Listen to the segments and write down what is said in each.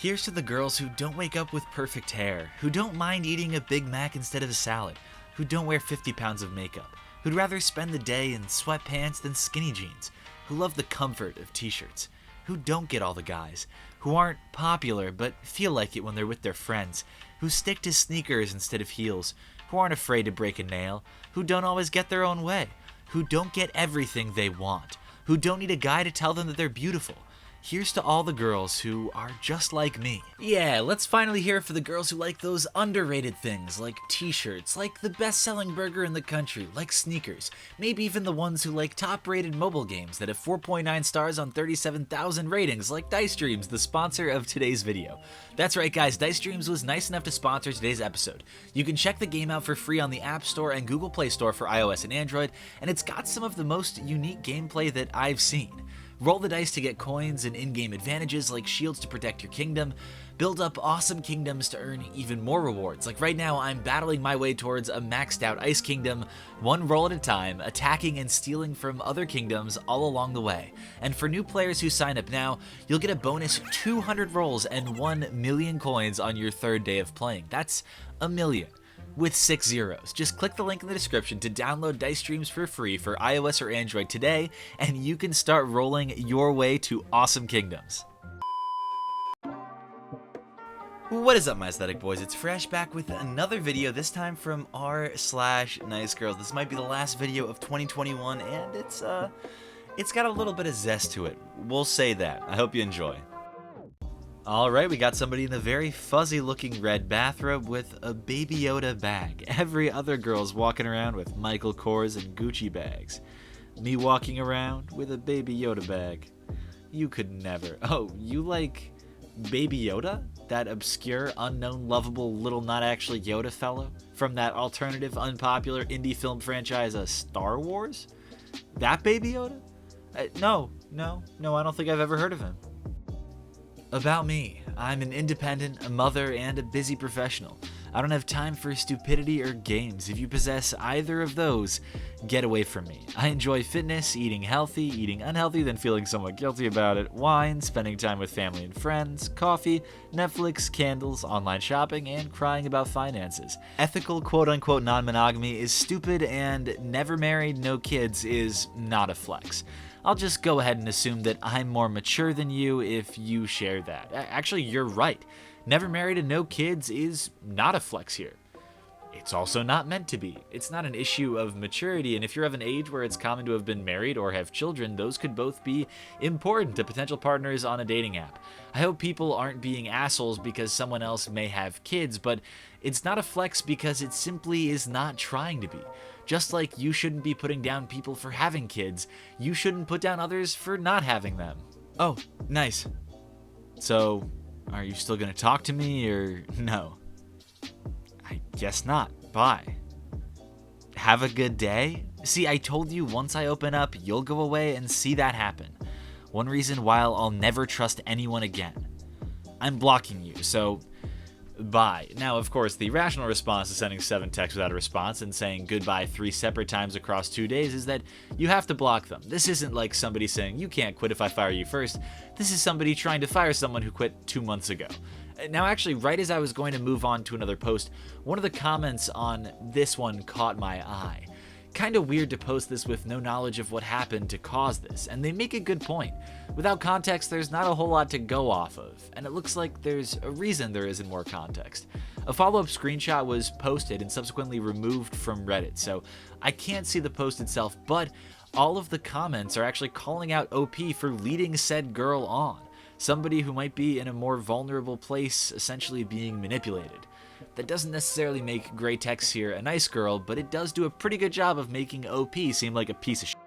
Here's to the girls who don't wake up with perfect hair, who don't mind eating a Big Mac instead of a salad, who don't wear 50 pounds of makeup, who'd rather spend the day in sweatpants than skinny jeans, who love the comfort of t-shirts, who don't get all the guys, who aren't popular but feel like it when they're with their friends, who stick to sneakers instead of heels, who aren't afraid to break a nail, who don't always get their own way, who don't get everything they want, who don't need a guy to tell them that they're beautiful. Here's to all the girls who are just like me. Yeah, let's finally hear for the girls who like those underrated things, like t-shirts, like the best-selling burger in the country, like sneakers, maybe even the ones who like top-rated mobile games that have 4.9 stars on 37,000 ratings, like Dice Dreams, the sponsor of today's video. That's right guys, Dice Dreams was nice enough to sponsor today's episode. You can check the game out for free on the App Store and Google Play Store for iOS and Android, and it's got some of the most unique gameplay that I've seen. Roll the dice to get coins and in-game advantages like shields to protect your kingdom, build up awesome kingdoms to earn even more rewards. Like right now, I'm battling my way towards a maxed out ice kingdom, one roll at a time, attacking and stealing from other kingdoms all along the way. And for new players who sign up now, you'll get a bonus 200 rolls and 1 million coins on your third day of playing. That's a million. With 6 zeros. Just click the link in the description to download Dice Dreams for free for iOS or Android today, and you can start rolling your way to awesome kingdoms. What is up, my aesthetic boys? It's Fresh back with another video, this time from r/NiceGirls. This might be the last video of 2021, and it's got a little bit of zest to it. We'll say that. I hope you enjoy. Alright, we got somebody in a very fuzzy looking red bathrobe with a Baby Yoda bag. Every other girl's walking around with Michael Kors and Gucci bags. Me walking around with a Baby Yoda bag. You could never. Oh, you like Baby Yoda? That obscure, unknown, lovable, little not actually Yoda fellow? From that alternative, unpopular indie film franchise, Star Wars? That Baby Yoda? No, I don't think I've ever heard of him. About me, I'm an independent, a mother, and a busy professional. I don't have time for stupidity or games. If you possess either of those, get away from me. I enjoy fitness, eating healthy, eating unhealthy, then feeling somewhat guilty about it, wine, spending time with family and friends, coffee, Netflix, candles, online shopping, and crying about finances. Ethical quote-unquote non-monogamy is stupid, and never married, no kids is not a flex. I'll just go ahead and assume that I'm more mature than you if you share that. Actually, you're right. Never married and no kids is not a flex here. It's also not meant to be. It's not an issue of maturity, and if you're of an age where it's common to have been married or have children, those could both be important to potential partners on a dating app. I hope people aren't being assholes because someone else may have kids, but it's not a flex because it simply is not trying to be. Just like you shouldn't be putting down people for having kids, you shouldn't put down others for not having them. Oh, nice. So, are you still gonna talk to me, or no? I guess not. Bye. Have a good day? See, I told you once I open up, you'll go away and see that happen. One reason why I'll never trust anyone again. I'm blocking you, so bye. Now, of course, the rational response to sending 7 texts without a response and saying goodbye 3 separate times across 2 days is that you have to block them. This isn't like somebody saying, you can't quit if I fire you first. This is somebody trying to fire someone who quit 2 months ago. Now, actually, right as I was going to move on to another post, one of the comments on this one caught my eye. Kinda weird to post this with no knowledge of what happened to cause this, and they make a good point. Without context, there's not a whole lot to go off of, and it looks like there's a reason there isn't more context. A follow-up screenshot was posted and subsequently removed from Reddit, so I can't see the post itself, but all of the comments are actually calling out OP for leading said girl on. Somebody who might be in a more vulnerable place, essentially being manipulated. That doesn't necessarily make Grey Tex here a nice girl, but it does do a pretty good job of making OP seem like a piece of shit.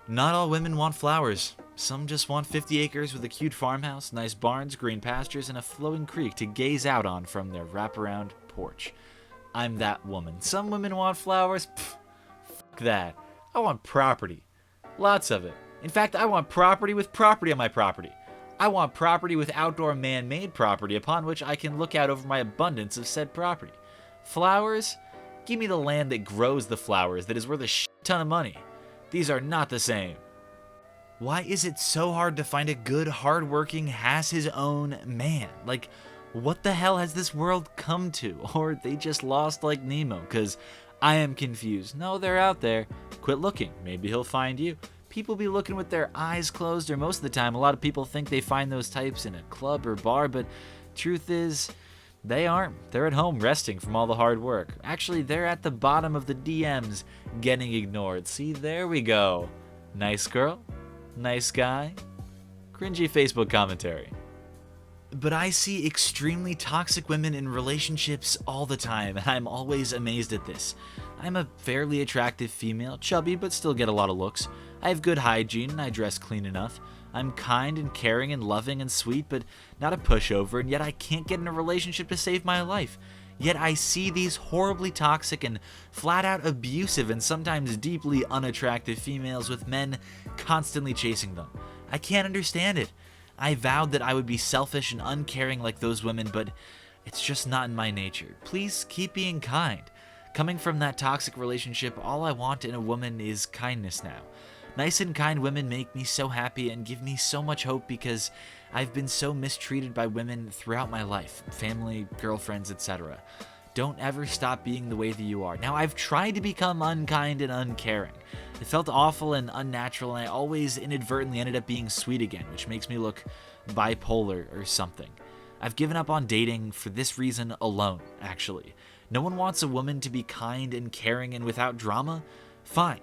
Not all women want flowers. Some just want 50 acres with a cute farmhouse, nice barns, green pastures, and a flowing creek to gaze out on from their wraparound porch. I'm that woman. Some women want flowers? Pfft, fuck that. I want property. Lots of it. In fact, I want property with property on my property. I want property with outdoor man-made property upon which I can look out over my abundance of said property. Flowers? Give me the land that grows the flowers that is worth a shit ton of money. These are not the same. Why is it so hard to find a good, hardworking, has his own man? Like, what the hell has this world come to? Or they just lost like Nemo? Because I am confused. No, they're out there. Quit looking. Maybe he'll find you. People be looking with their eyes closed, or most of the time, a lot of people think they find those types in a club or bar, but truth is, they aren't. They're at home resting from all the hard work. Actually, they're at the bottom of the DMs getting ignored. See, there we go. Nice girl, nice guy, cringy Facebook commentary. But I see extremely toxic women in relationships all the time, and I'm always amazed at this. I'm a fairly attractive female, chubby but still get a lot of looks. I have good hygiene and I dress clean enough. I'm kind and caring and loving and sweet, but not a pushover, and yet I can't get in a relationship to save my life. Yet I see these horribly toxic and flat out abusive and sometimes deeply unattractive females with men constantly chasing them. I can't understand it. I vowed that I would be selfish and uncaring like those women, but it's just not in my nature. Please keep being kind. Coming from that toxic relationship, all I want in a woman is kindness now. Nice and kind women make me so happy and give me so much hope because I've been so mistreated by women throughout my life, family, girlfriends, etc. Don't ever stop being the way that you are. Now, I've tried to become unkind and uncaring. It felt awful and unnatural, and I always inadvertently ended up being sweet again, which makes me look bipolar or something. I've given up on dating for this reason alone, actually. No one wants a woman to be kind and caring and without drama? Fine.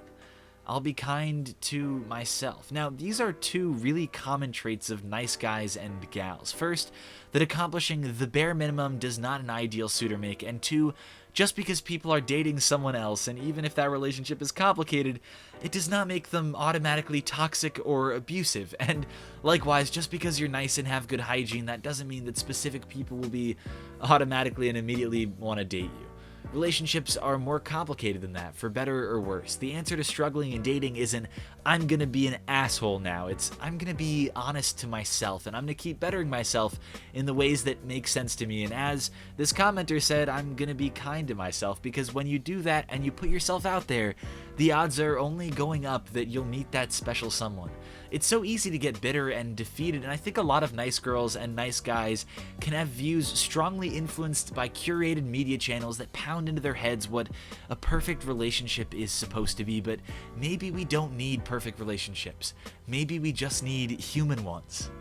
I'll be kind to myself. Now, these are two really common traits of nice guys and gals. First, that accomplishing the bare minimum does not an ideal suitor make, and two, just because people are dating someone else, and even if that relationship is complicated, it does not make them automatically toxic or abusive. And likewise, just because you're nice and have good hygiene, that doesn't mean that specific people will be automatically and immediately want to date you. Relationships are more complicated than that, for better or worse. The answer to struggling in dating isn't, I'm gonna be an asshole now. It's, I'm gonna be honest to myself, and I'm gonna keep bettering myself in the ways that make sense to me. And as this commenter said, I'm gonna be kind to myself, because when you do that and you put yourself out there, the odds are only going up that you'll meet that special someone. It's so easy to get bitter and defeated, and I think a lot of nice girls and nice guys can have views strongly influenced by curated media channels that pound into their heads what a perfect relationship is supposed to be, but maybe we don't need perfect relationships. Maybe we just need human ones.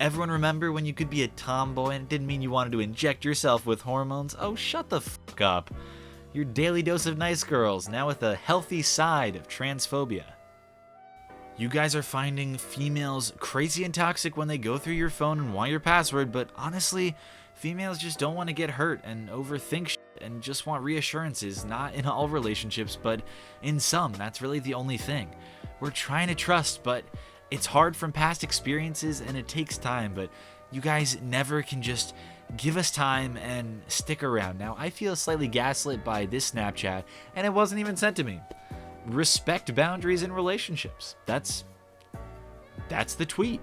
Everyone remember when you could be a tomboy and it didn't mean you wanted to inject yourself with hormones? Oh, shut the fuck up. Your daily dose of nice girls, now with a healthy side of transphobia. You guys are finding females crazy and toxic when they go through your phone and want your password, but honestly, females just don't want to get hurt and overthink shit and just want reassurances, not in all relationships, but in some. That's really the only thing. We're trying to trust, but it's hard from past experiences and it takes time, but you guys never can just give us time and stick around. Now, I feel slightly gaslit by this Snapchat, and it wasn't even sent to me. Respect boundaries in relationships. That's the tweet.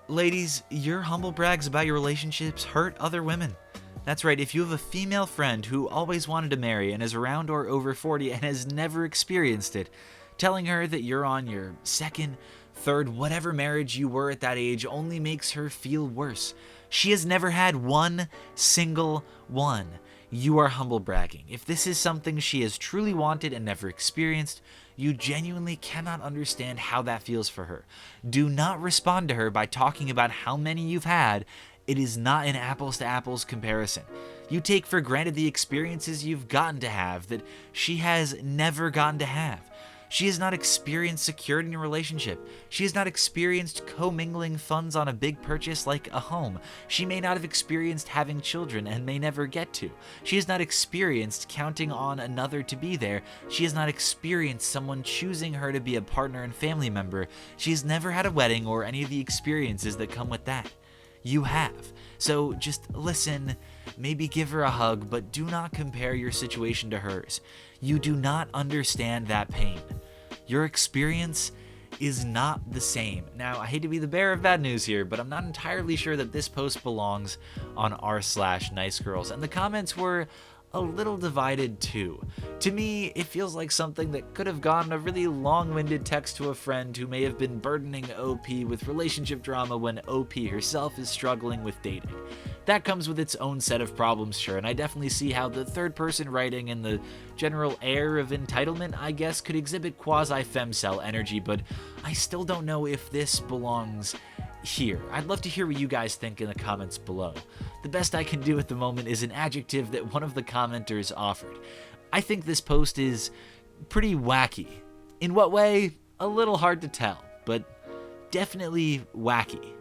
Ladies, your humble brags about your relationships hurt other women. That's right, if you have a female friend who always wanted to marry and is around or over 40 and has never experienced it, telling her that you're on your second, third, whatever marriage you were at that age only makes her feel worse. She has never had one single one. You are humble bragging. If this is something she has truly wanted and never experienced, you genuinely cannot understand how that feels for her. Do not respond to her by talking about how many you've had. It is not an apples to apples comparison. You take for granted the experiences you've gotten to have that she has never gotten to have. She has not experienced security in a relationship. She has not experienced commingling funds on a big purchase like a home. She may not have experienced having children and may never get to. She has not experienced counting on another to be there. She has not experienced someone choosing her to be a partner and family member. She has never had a wedding or any of the experiences that come with that. You have. So just listen, maybe give her a hug, but do not compare your situation to hers. You do not understand that pain. Your experience is not the same. Now, I hate to be the bearer of bad news here, but I'm not entirely sure that this post belongs on r/NiceGirls. And the comments were a little divided too. To me, it feels like something that could have gone a really long-winded text to a friend who may have been burdening OP with relationship drama when OP herself is struggling with dating. That comes with its own set of problems, sure, and I definitely see how the third-person writing and the general air of entitlement, I guess, could exhibit quasi-femcel energy, but I still don't know if this belongs here. I'd love to hear what you guys think in the comments below. The best I can do at the moment is an adjective that one of the commenters offered. I think this post is pretty wacky. In what way? A little hard to tell, but definitely wacky.